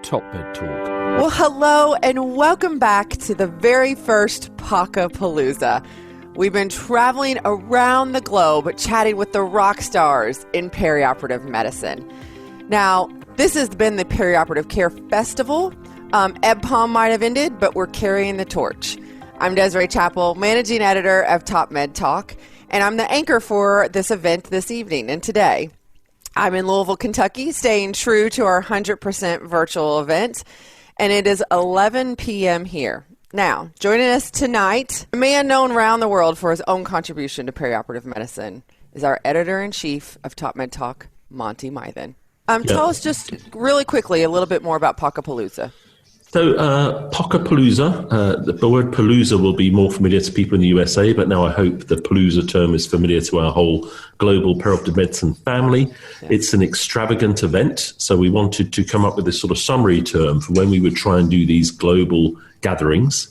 Top Med Talk. Well, hello and welcome back to the very first POCAPALOOZA. We've been traveling around the globe chatting with the rock stars in perioperative medicine. Now, this has been the Perioperative Care Festival. EBPOM might have ended, but we're carrying the torch. I'm Desiree Chappell, managing editor of Top Med Talk, and I'm the anchor for this event this evening and today. I'm in Louisville, Kentucky, staying true to our 100% virtual event, and it is 11 p.m. here. Now, joining us tonight, a man known around the world for his own contribution to perioperative medicine, is our editor-in-chief of Top Med Talk, Monty Mythen. Tell us just really quickly a little bit more about POCAPALOOZA. So, POCAPALOOZA, the word palooza will be more familiar to people in the USA, but now I hope the palooza term is familiar to our whole global perioperative medicine family. Yeah. It's an extravagant event, so we wanted to come up with this sort of summary term for when we would try and do these global gatherings,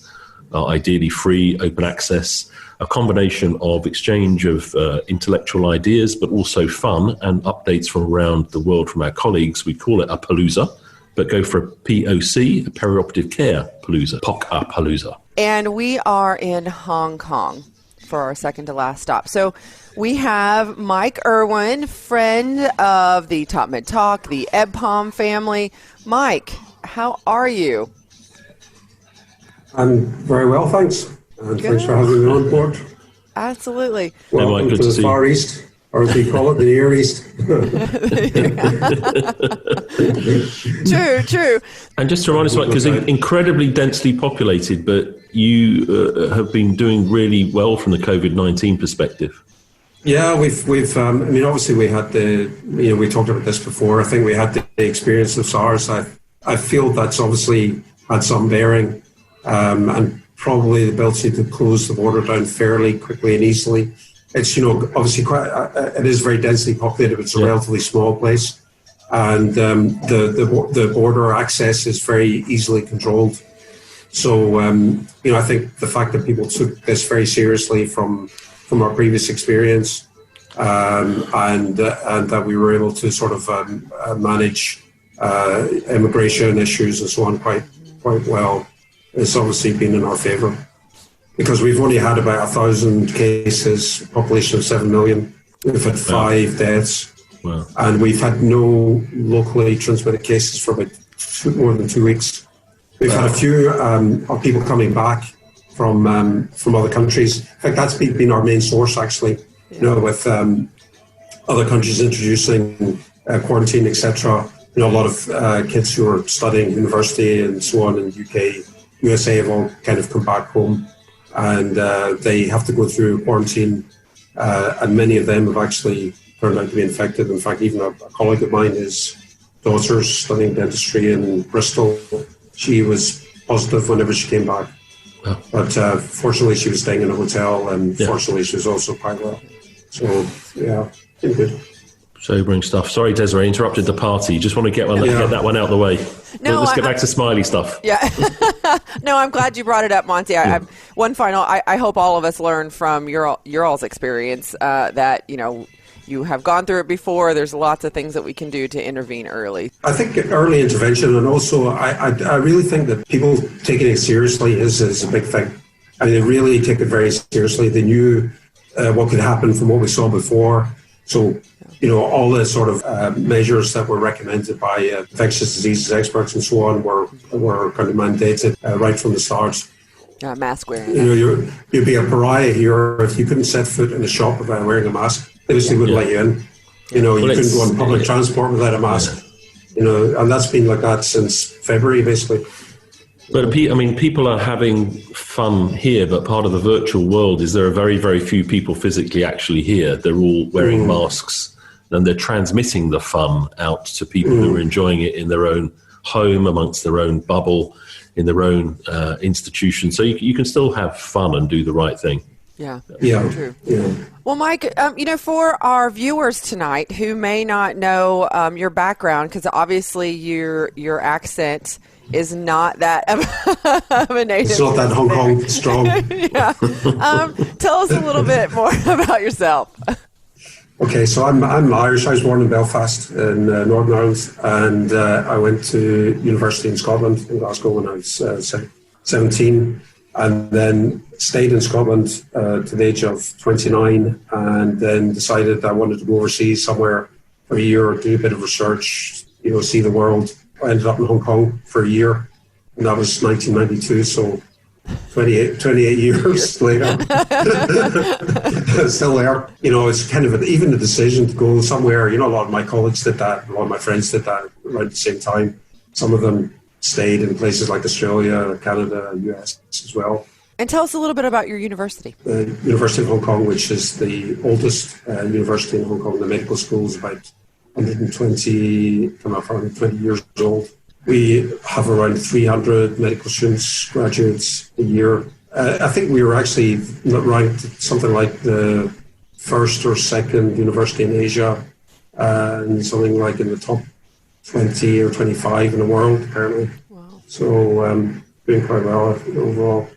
ideally free, open access, a combination of exchange of intellectual ideas, but also fun and updates from around the world from our colleagues. We call it a palooza, but go for a POC, a perioperative care palooza, POCAPALOOZA. And we are in Hong Kong for our second to last stop. So we have Mike Irwin, friend of the Top Med Talk, the EBPOM family. Mike, how are you? I'm very well, thanks. And thanks for having me on board. Absolutely. Welcome to the Far East, or as we call it, the Near East. True. And just to remind us, because incredibly densely populated, but you have been doing really well from the COVID-19 perspective. Yeah, we've. I mean, obviously, we had we talked about this before. I think we had the experience of SARS. I feel that's obviously had some bearing, and probably the ability to close the border down fairly quickly and easily. It's, obviously it is very densely populated, but it's a relatively small place. And the border access is very easily controlled. So, I think the fact that people took this very seriously from our previous experience, and that we were able to sort of manage immigration issues and so on quite well, it's obviously been in our favour. Because we've only had about 1,000 cases, population of 7 million. We've had 5 deaths. Wow. And we've had no locally transmitted cases for about more than 2 weeks. We've had a few of people coming back from other countries. In fact, that's been our main source, actually, with other countries introducing quarantine, etc. A lot of kids who are studying university and so on in the UK, USA have all kind of come back home. And they have to go through quarantine, and many of them have actually turned out to be infected. In fact, even a colleague of mine, his daughter's studying dentistry in Bristol, she was positive whenever she came back. Wow. But fortunately, she was staying in a hotel, and fortunately, she was also quite well. So, yeah, been good. Sobering stuff. Sorry, Desiree, interrupted the party. Just want to get that one out of the way. No, let's get back to smiley stuff. Yeah. No, I'm glad you brought it up, Monty. One final, I hope all of us learn from your all's experience that, you have gone through it before. There's lots of things that we can do to intervene early. I think early intervention, and also I really think that people taking it seriously is a big thing. I mean, they really take it very seriously. They knew what could happen from what we saw before. So, all the sort of measures that were recommended by infectious diseases experts and so on were kind of mandated right from the start. Mask wearing. You'd be a pariah here if you couldn't set foot in a shop without wearing a mask. They just wouldn't let you in. You couldn't go on public transport without a mask. And that's been like that since February, basically. But people are having fun here, but part of the virtual world is there are very, very few people physically actually here. They're all wearing masks, and they're transmitting the fun out to people who are enjoying it in their own home, amongst their own bubble, in their own institution. So you can still have fun and do the right thing. Yeah. True. Yeah. Well, Mike, for our viewers tonight who may not know your background, because obviously your accent is not that of a native. It's not that Hong Kong strong. Yeah. Tell us a little bit more about yourself. Okay, so I'm Irish. I was born in Belfast in Northern Ireland, and I went to university in Scotland, in Glasgow, when I was 17, and then stayed in Scotland to the age of 29, and then decided I wanted to go overseas somewhere for a year, do a bit of research, see the world. I ended up in Hong Kong for a year, and that was 1992, so 28 years later, still there. It's kind of even the decision to go somewhere. A lot of my colleagues did that. A lot of my friends did that around the same time. Some of them stayed in places like Australia, Canada, US as well. And tell us a little bit about your university. The University of Hong Kong, which is the oldest university in Hong Kong. The medical school is about 120 years old. We have around 300 medical students, graduates a year. I think we were actually ranked something like the first or second university in Asia, and something like in the top 20 or 25 in the world, apparently. Wow. So doing quite well overall.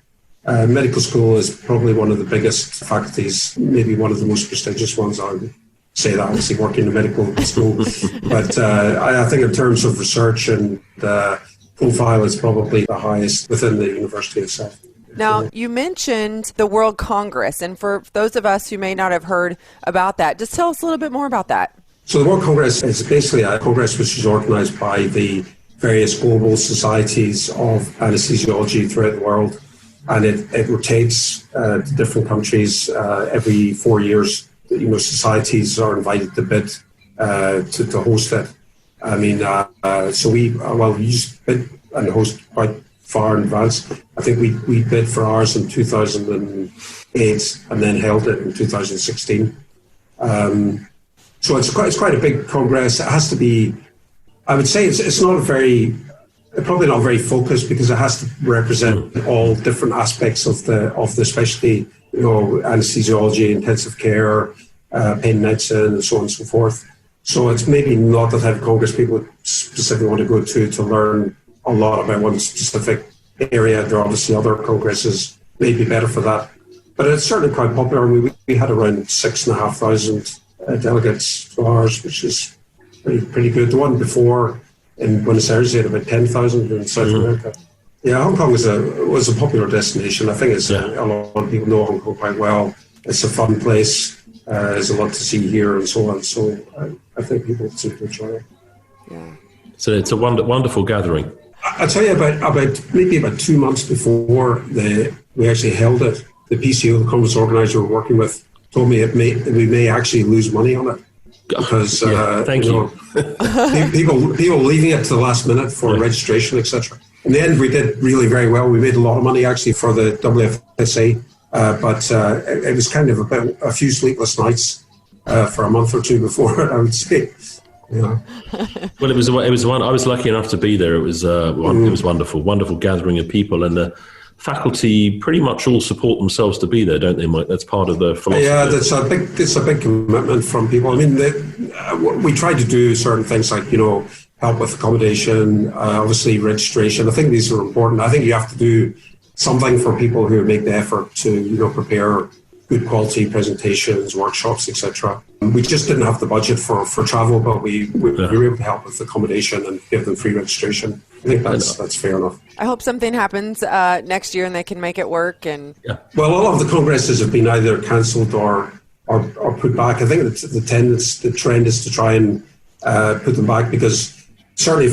Medical school is probably one of the biggest faculties, maybe one of the most prestigious ones. I would say that, obviously, working in a medical school. But I think in terms of research and profile, it's probably the highest within the university itself. Now, you mentioned the World Congress, and for those of us who may not have heard about that, just tell us a little bit more about that. So the World Congress is basically a congress which is organised by the various global societies of anaesthesiology throughout the world, and it rotates to different countries every 4 years. Societies are invited to bid to host it. I mean, so we used to bid and host quite far in advance. I think we bid for ours in 2008 and then held it in 2016. So it's quite a big congress. It has to be, I would say it's probably not very focused, because it has to represent all different aspects of the specialty, anesthesiology, intensive care, pain medicine, and so on and so forth. So it's maybe not the type of congress people specifically want to go to learn a lot about one specific area. There are obviously other congresses maybe better for that. But it's certainly quite popular. We had around 6,500 delegates to ours, which is pretty good. The one before in Buenos Aires had about 10,000 in South America. Yeah, Hong Kong was a popular destination. I think a lot of people know Hong Kong quite well. It's a fun place. There's a lot to see here and so on. So I think people seem to enjoy it. Yeah. So it's a wonderful gathering. I'll tell you about 2 months before we actually held it, the PCO, the conference organizer we're working with, told me we may actually lose money on it. Because thank you. People leaving it to the last minute for registration, etc. In the end, we did really very well. We made a lot of money actually for the WFSA, but it was kind of a few sleepless nights for a month or two before it, I would say. Yeah. Well, it was one. I was lucky enough to be there. It was wonderful gathering of people, and the faculty pretty much all support themselves to be there, don't they, Mike? That's part of the philosophy. Yeah, it's a big commitment from people. I mean, we try to do certain things like, help with accommodation, obviously registration. I think these are important. I think you have to do something for people who make the effort to, prepare good quality presentations, workshops, etc. We just didn't have the budget for travel, but we were able to help with accommodation and give them free registration. I think that's fair enough. I hope something happens next year and they can make it work. And well, all of the congresses have been either cancelled or put back. I think the trend is to try and put them back, because certainly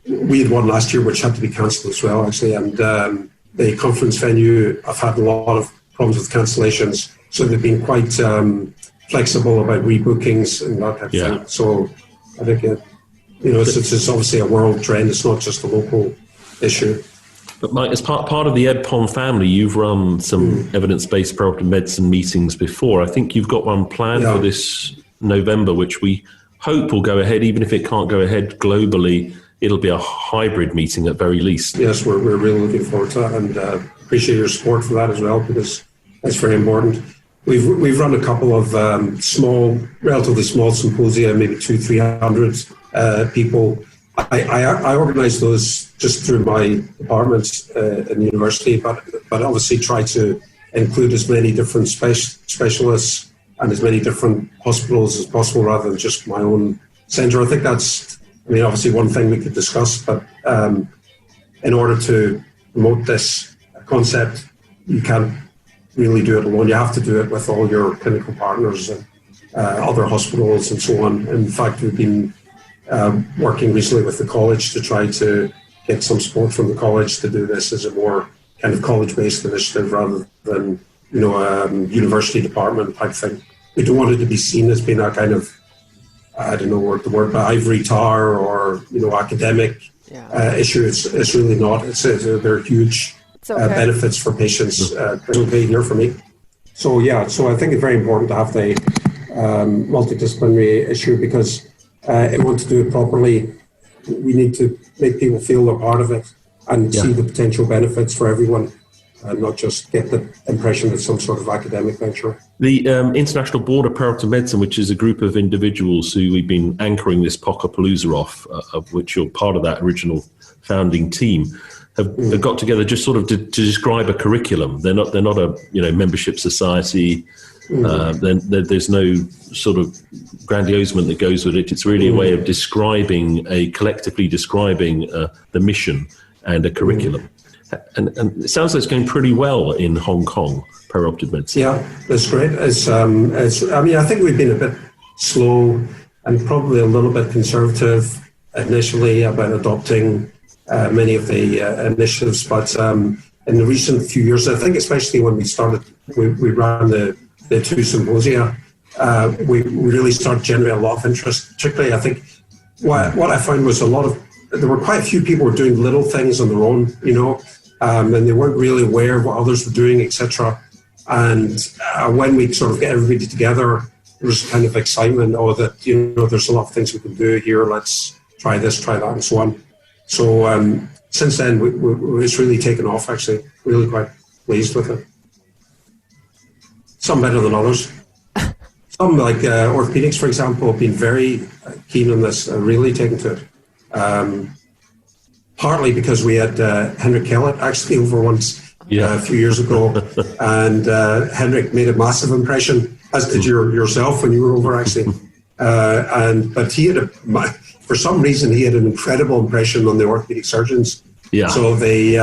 we had one last year which had to be cancelled as well, actually, and the conference venue, I've had a lot of problems with cancellations, so they've been quite flexible about rebookings and that type of thing. So I think it's obviously a world trend. It's not just a local issue. But Mike, as part of the EBPOM family, you've run some evidence-based preoperative medicine meetings before. I think you've got one planned for this November, which we hope will go ahead. Even if it can't go ahead globally, it'll be a hybrid meeting at very least. Yes, we're really looking forward to that, and appreciate your support for that as well, because that's very important. We've run a couple of relatively small symposia, maybe 200-300 people. I organise those just through my department in the university, but obviously try to include as many different specialists and as many different hospitals as possible rather than just my own centre. I think that's, obviously one thing we could discuss, but in order to promote this concept, you can't really do it alone. You have to do it with all your clinical partners and other hospitals and so on. In fact, we've been working recently with the college to try to get some support from the college to do this as a more kind of college-based initiative rather than, university department type thing. We don't want it to be seen as being a kind of, I don't know what the word, but ivory tower or, academic issue. It's really not. There are huge benefits for patients. It's okay here for me. So I think it's very important to have the multidisciplinary issue because if we want to do it properly, we need to make people feel they're part of it and see the potential benefits for everyone and not just get the impression it's some sort of academic venture. The International Board of Perioperative Medicine, which is a group of individuals who we've been anchoring this POCAPALOOZA off, of which you're part of that original founding team, have got together just sort of to describe a curriculum. They're not a membership society. There's no sort of grandiosement that goes with it. It's really a way of collectively describing the mission and a curriculum. And it sounds like it's going pretty well in Hong Kong, perioperative medicine. Yeah, that's great. I think we've been a bit slow and probably a little bit conservative initially about adopting many of the initiatives, but in the recent few years, I think especially when we started, we ran the two symposia, we really started generating a lot of interest. Particularly, I think what I found was there were quite a few people who were doing little things on their own, and they weren't really aware of what others were doing, etc. And when we sort of get everybody together, there was kind of excitement, that there's a lot of things we can do here. Let's try this, try that, and so on. So since then, it's really taken off. Actually, really quite pleased with it. Some better than others. Some, like orthopedics, for example, have been very keen on this, really taken to it. Partly because we had Henrik Kellett actually over once a few years ago, and Henrik made a massive impression, as did yourself when you were over actually. But he had for some reason he had an incredible impression on the orthopedic surgeons. Yeah. So they,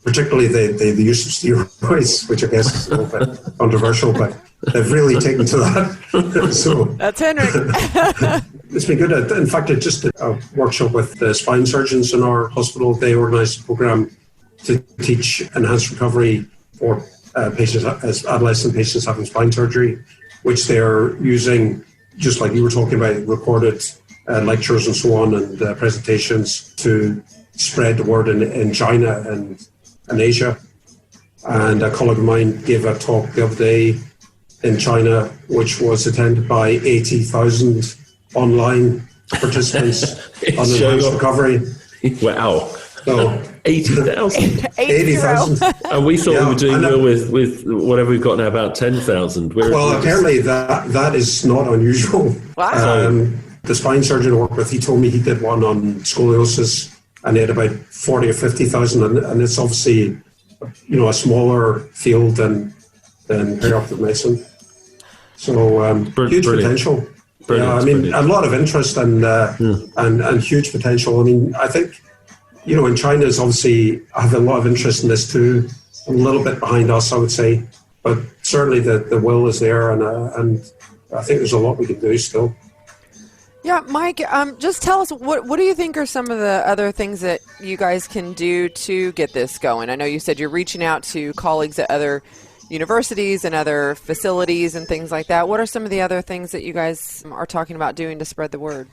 particularly the use of steroids, which I guess is a little bit controversial, but they've really taken to that. So that's Henrik. It's been good. In fact, I just did a workshop with the spine surgeons in our hospital. They organised a program to teach enhanced recovery for patients, as adolescent patients having spine surgery, which they're using, just like you were talking about, recorded lectures and so on, and presentations to spread the word in China and Asia. And a colleague of mine gave a talk the other day in China, which was attended by 80,000 online participants on enhanced recovery. Wow. So 80,000. 80,000. And we thought we were doing well with whatever we've got now, about 10,000. Well, apparently that is not unusual. Wow. The spine surgeon I worked with, he told me he did one on scoliosis, and he had about 40 or 50,000, and it's obviously, a smaller field than perioperative medicine. So huge potential. Brilliant. A lot of interest and huge potential. I think, in China is obviously have a lot of interest in this too. A little bit behind us, I would say, but certainly the will is there, and I think there's a lot we can do still. Yeah, Mike, just tell us, what do you think are some of the other things that you guys can do to get this going? I know you said you're reaching out to colleagues at other universities and other facilities and things like that. What are some of the other things that you guys are talking about doing to spread the word?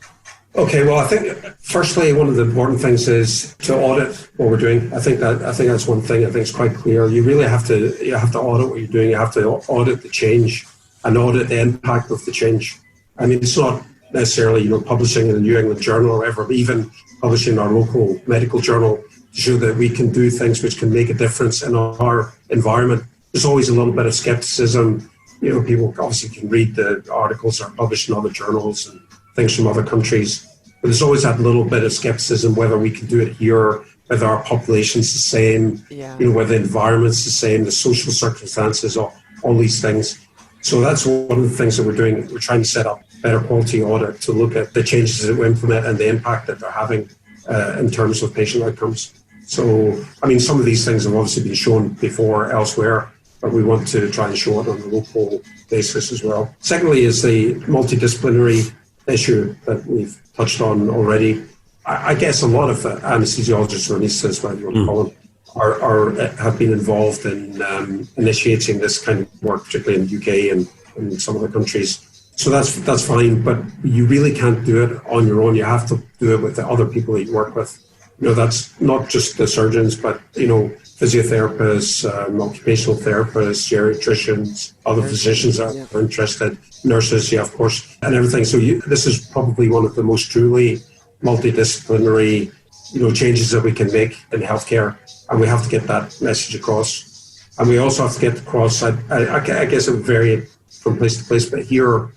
Okay, well, I think firstly, one of the important things is to audit what we're doing. I think that's one thing. I think it's quite clear. You really have to audit what you're doing. You have to audit the change and audit the impact of the change. It's not necessarily, publishing in the New England Journal or whatever, but even publishing our local medical journal to show that we can do things which can make a difference in our environment. There's always a little bit of skepticism. People obviously can read the articles that are published in other journals and things from other countries, but there's always that little bit of skepticism whether we can do it here, whether our population's the same, whether the environment's the same, the social circumstances, all these things. So that's one of the things that we're doing. We're trying to set up better quality audit to look at the changes that we implement and the impact that they're having in terms of patient outcomes. So, I mean, some of these things have obviously been shown before elsewhere, but we want to try and show it on a local basis as well. Secondly is the multidisciplinary issue that we've touched on already. I guess a lot of anesthesiologists or anaesthetists, whatever you want to call them, have been involved in initiating this kind of work, particularly in the UK and in some other countries. So that's fine, but you really can't do it on your own. You have to do it with the other people that you work with. That's not just the surgeons, but, physiotherapists, occupational therapists, geriatricians, other physicians that are interested, nurses, of course, and everything. So this is probably one of the most truly multidisciplinary, changes that we can make in healthcare, and we have to get that message across. And we also have to get across, I guess it would vary from place to place, but here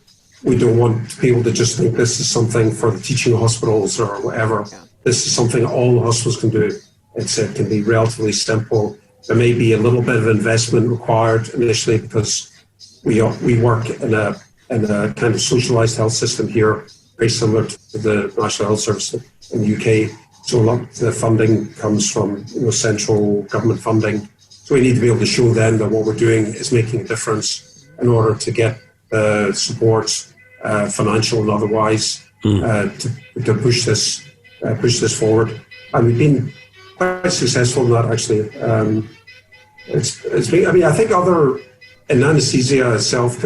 we don't want people to just think this is something for the teaching hospitals or whatever. Yeah. This is something all hospitals can do. It can be relatively simple. There may be a little bit of investment required initially because we work in a kind of socialised health system here, very similar to the National Health Service in the UK. So a lot of the funding comes from central government funding. So we need to be able to show them that what we're doing is making a difference in order to get support, financial and otherwise, to push this forward. And we've been quite successful in that, actually. I think in anesthesia itself,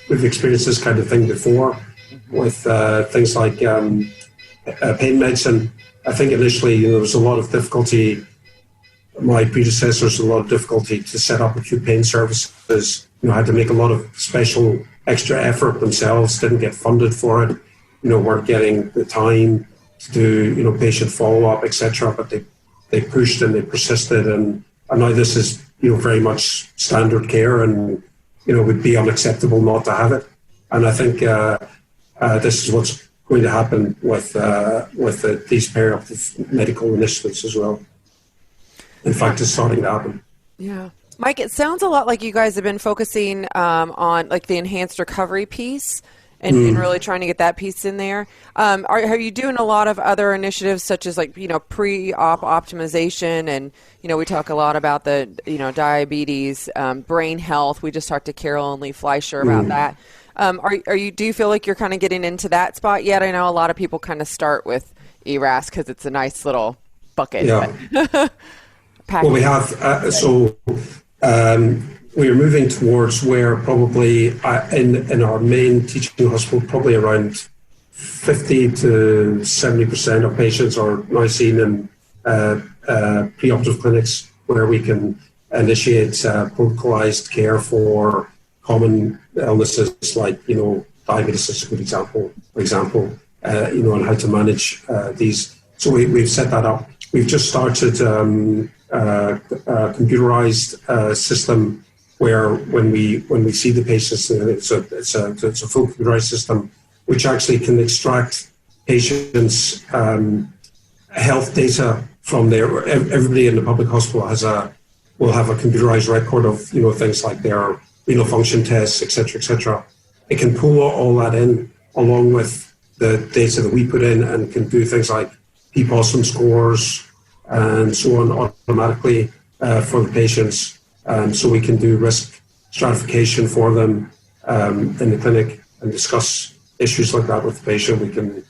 we've experienced this kind of thing before with things like pain medicine. I think initially there was a lot of difficulty. My predecessors had a lot of difficulty to set up acute pain services. Had to make a lot of special extra effort themselves, didn't get funded for it, weren't getting the time to do, patient follow-up, etc. But they pushed and they persisted, and now this is, very much standard care, and, would be unacceptable not to have it. And I think this is what's going to happen with these perioperative medical initiatives as well. In fact, it's starting to happen. Yeah. Mike, it sounds a lot like you guys have been focusing on like the enhanced recovery piece and really trying to get that piece in there. Are you doing a lot of other initiatives such as like, pre-op optimization, and, we talk a lot about the, diabetes, brain health. We just talked to Carol and Lee Fleischer about that. Do you feel like you're kind of getting into that spot yet? I know a lot of people kind of start with ERAS because it's a nice little bucket. Yeah. Well, we have, we are moving towards where probably in our main teaching hospital, probably around 50 to 70% of patients are now seen in preoperative clinics where we can initiate protocolized care for common illnesses like, diabetes is a good example, for example, and how to manage these. So we've set that up. We've just started a computerized system where when we see the patients, it's a full computerized system which actually can extract patients' health data from there. Everybody in the public hospital will have a computerized record of things like their renal function tests, etc. It can pull all that in along with the data that we put in and can do things like POCAPALOOZA scores and so on automatically for the patients. So we can do risk stratification for them in the clinic and discuss issues like that with the patient. We can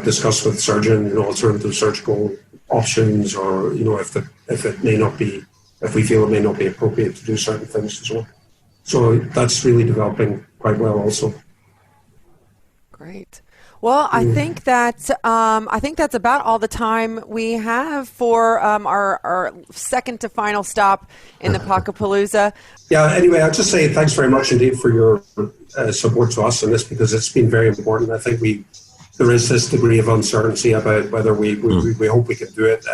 discuss with the surgeon alternative surgical options, or if we feel it may not be appropriate to do certain things as well. So that's really developing quite well also. Great. Well, I think that's about all the time we have for our second to final stop in the POCAPALOOZA. Yeah. Anyway, I'll just say thanks very much indeed for your support to us on this, because it's been very important. I think there is this degree of uncertainty about whether we hope we can do it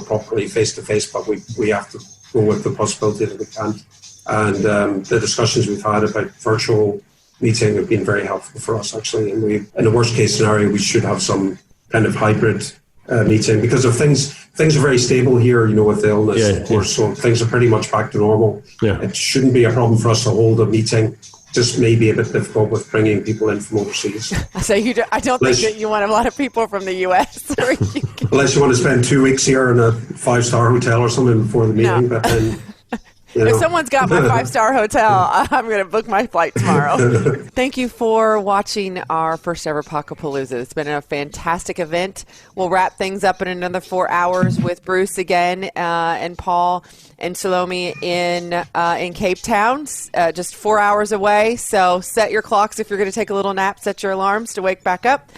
properly face to face, but we have to go with the possibility that we can't. And the discussions we've had about virtual meeting have been very helpful for us, actually. And in the worst case scenario, we should have some kind of hybrid meeting, because of things are very stable here, with the illness, of course. So things are pretty much back to normal. Yeah. It shouldn't be a problem for us to hold a meeting just maybe a bit difficult with bringing people in from overseas. So I don't think that you want a lot of people from the U.S. Unless you want to spend 2 weeks here in a 5-star hotel or something before the meeting, but then... If someone's got my 5-star hotel, I'm going to book my flight tomorrow. Thank you for watching our first ever POCAPALOOZA. It's been a fantastic event. We'll wrap things up in another 4 hours with Bruce again and Paul and Salome in Cape Town, just 4 hours away. So set your clocks if you're going to take a little nap. Set your alarms to wake back up.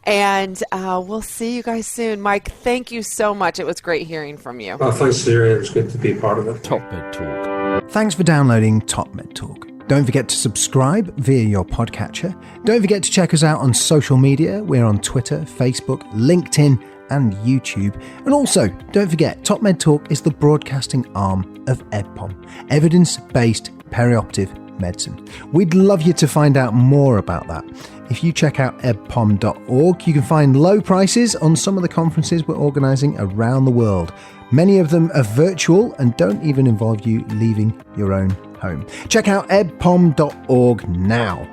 And we'll see you guys soon. Mike, thank you so much. It was great hearing from you. Oh, thanks, Desiree. It was good to be a part of it. Top Med Talk. Thanks for downloading Top Med Talk. Don't forget to subscribe via your podcatcher. Don't forget to check us out on social media. We're on Twitter, Facebook, LinkedIn, and YouTube. And also, don't forget, Top Med Talk is the broadcasting arm of EBPOM, Evidence-Based Perioperative Medicine. We'd love you to find out more about that. If you check out ebpom.org, you can find low prices on some of the conferences we're organising around the world. Many of them are virtual and don't even involve you leaving your own home. Check out ebpom.org now.